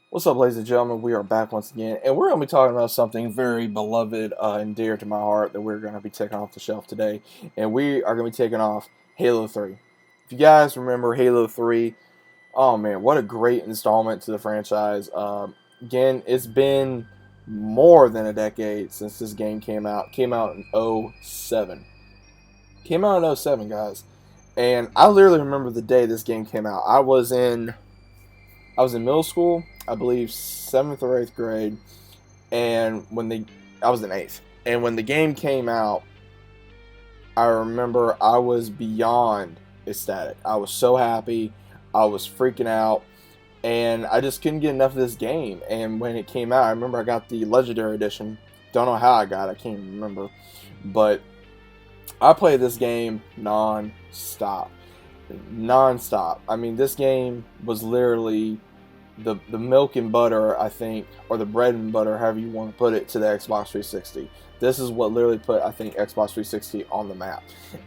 What's up, ladies and gentlemen? We are back once again, and we're going to be talking about something very beloved and dear to my heart that we're going to be taking off the shelf today. And we are going to be taking off Halo 3. If you guys remember Halo 3, oh man, what a great installment to the franchise. Again, it's been more than a decade since this game came out. Came out in '07. Came out in '07, guys. And I literally remember the day this game came out. I was in middle school, I believe 7th or 8th grade, and I was in 8th. And when the game came out, I remember I was beyond ecstatic. I was so happy. I was freaking out, and I just couldn't get enough of this game. And when it came out, I remember I got the Legendary Edition. Don't know how I got it, I can't even remember. But I played this game non-stop. Non-stop. I mean, this game was literally the milk and butter, I think, or the bread and butter, however you want to put it, to the Xbox 360. This is what literally put, I think, Xbox 360 on the map.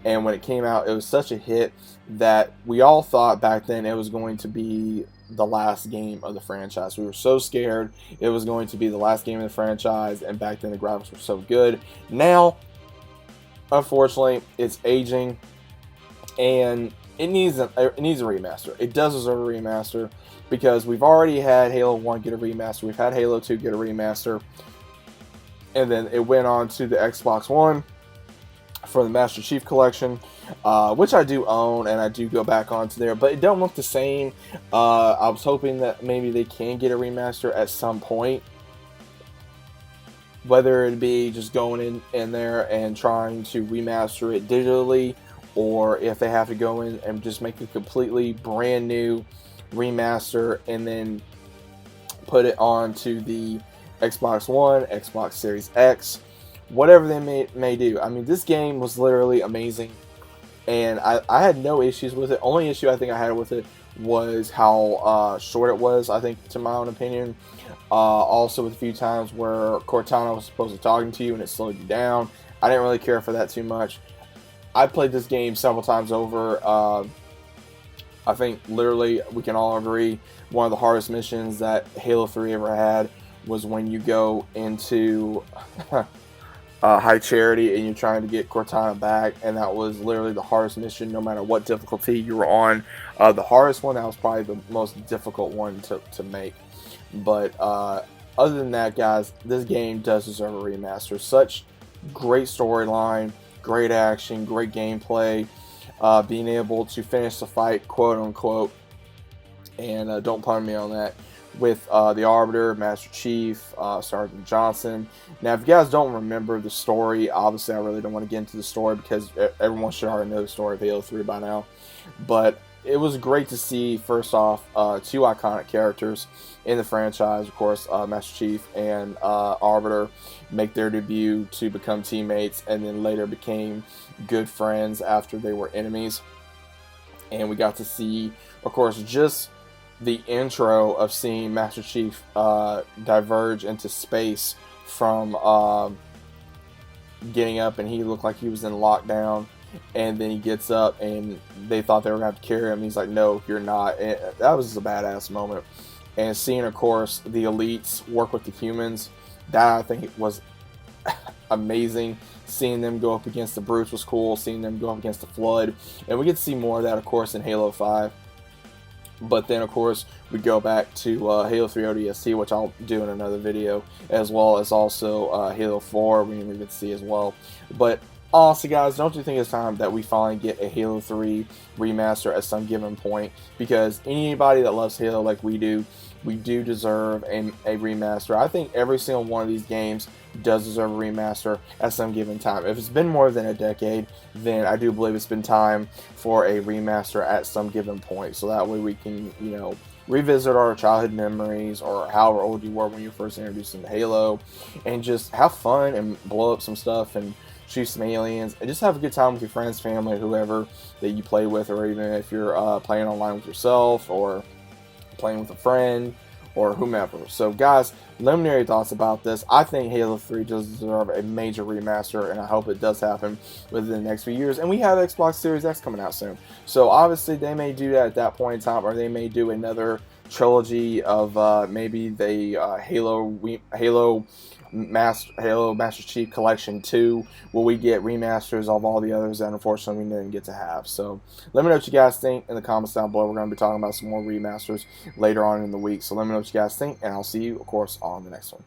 And when it came out, it was such a hit that we all thought back then it was going to be the last game of the franchise. We were so scared it was going to be the last game of the franchise, and back then the graphics were so good. Now, unfortunately, it's aging, and it needs a remaster. It does deserve a remaster because we've already had Halo 1 get a remaster. We've had Halo 2 get a remaster. And then it went on to the Xbox One for the Master Chief Collection, which I do own, and I do go back onto there. But it don't look the same. I was hoping that maybe they can get a remaster at some point. Whether it be just going in there and trying to remaster it digitally, or if they have to go in and just make a completely brand new remaster and then put it onto the Xbox One, Xbox Series X, whatever they may do. I mean, this game was literally amazing, and I had no issues with it. Only issue I think I had with it was how short it was, I think, to my own opinion. Also, with a few times where Cortana was supposed to talking to you and it slowed you down. I didn't really care for that too much. I played this game several times over. I think literally we can all agree one of the hardest missions that Halo 3 ever had was when you go into High Charity and you're trying to get Cortana back, and that was literally the hardest mission no matter what difficulty you were on. The hardest one, that was probably the most difficult one to make. But other than that, guys, this game does deserve a remaster. Such great storyline, great action, great gameplay, being able to finish the fight, quote unquote, and don't pun me on that, with the Arbiter, Master Chief, Sergeant Johnson. Now, if you guys don't remember the story, obviously I really don't want to get into the story because everyone should already know the story of Halo 3 by now. But it was great to see, first off, two iconic characters in the franchise, of course, Master Chief and Arbiter, make their debut to become teammates, and then later became good friends after they were enemies. And we got to see, of course, just the intro of seeing Master Chief diverge into space from getting up, and he looked like he was in lockdown. And then he gets up, and they thought they were going to have to carry him. He's like, "No, you're not." And that was a badass moment. And seeing, of course, the elites work with the humans, that I think was amazing. Seeing them go up against the brutes was cool. Seeing them go up against the Flood, and we get to see more of that, of course, in Halo 5. But then, of course, we go back to Halo 3 ODST, which I'll do in another video, as well as also Halo 4, we get to see as well. But honestly, guys, don't you think it's time that we finally get a Halo 3 remaster at some given point? Because anybody that loves Halo like we do deserve a remaster. I think every single one of these games does deserve a remaster at some given time. If it's been more than a decade, then I do believe it's been time for a remaster at some given point. So that way we can, revisit our childhood memories, or however old you were when you first introduced into Halo, and just have fun and blow up some stuff and shoot some aliens, and just have a good time with your friends, family, whoever that you play with, or even if you're playing online with yourself, or playing with a friend, or whomever. So guys, let me know your thoughts about this. I think Halo 3 does deserve a major remaster, and I hope it does happen within the next few years. And we have Xbox Series X coming out soon, so obviously they may do that at that point in time, or they may do another trilogy of maybe the Halo Master Chief Collection 2, will we get remasters of all the others that unfortunately we didn't get to have. So let me know what you guys think in the comments down below. We're going to be talking about some more remasters later on in the week. So let me know what you guys think, and I'll see you, of course, on the next one.